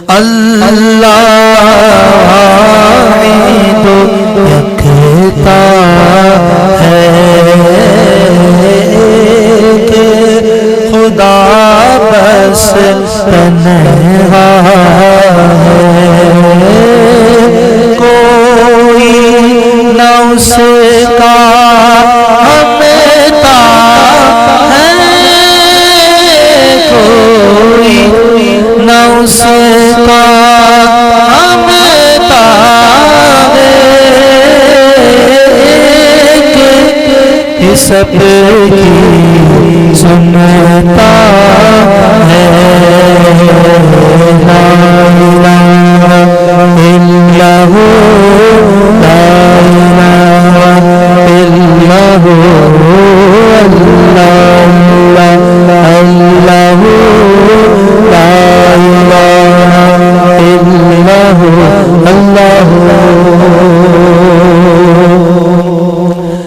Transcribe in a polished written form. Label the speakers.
Speaker 1: اللہ تو یکتا ہے کہ خدا بس تنہا ہے، کوئی نہ اس کا ہمتا ہے، کوئی نہ اس کا ہمتا ہے، کہ سب کی سنتا ہے، لا الہ الا ہو، لا الہ الا ہو، اللہ اللہ لا الہ الا ہو، اللہ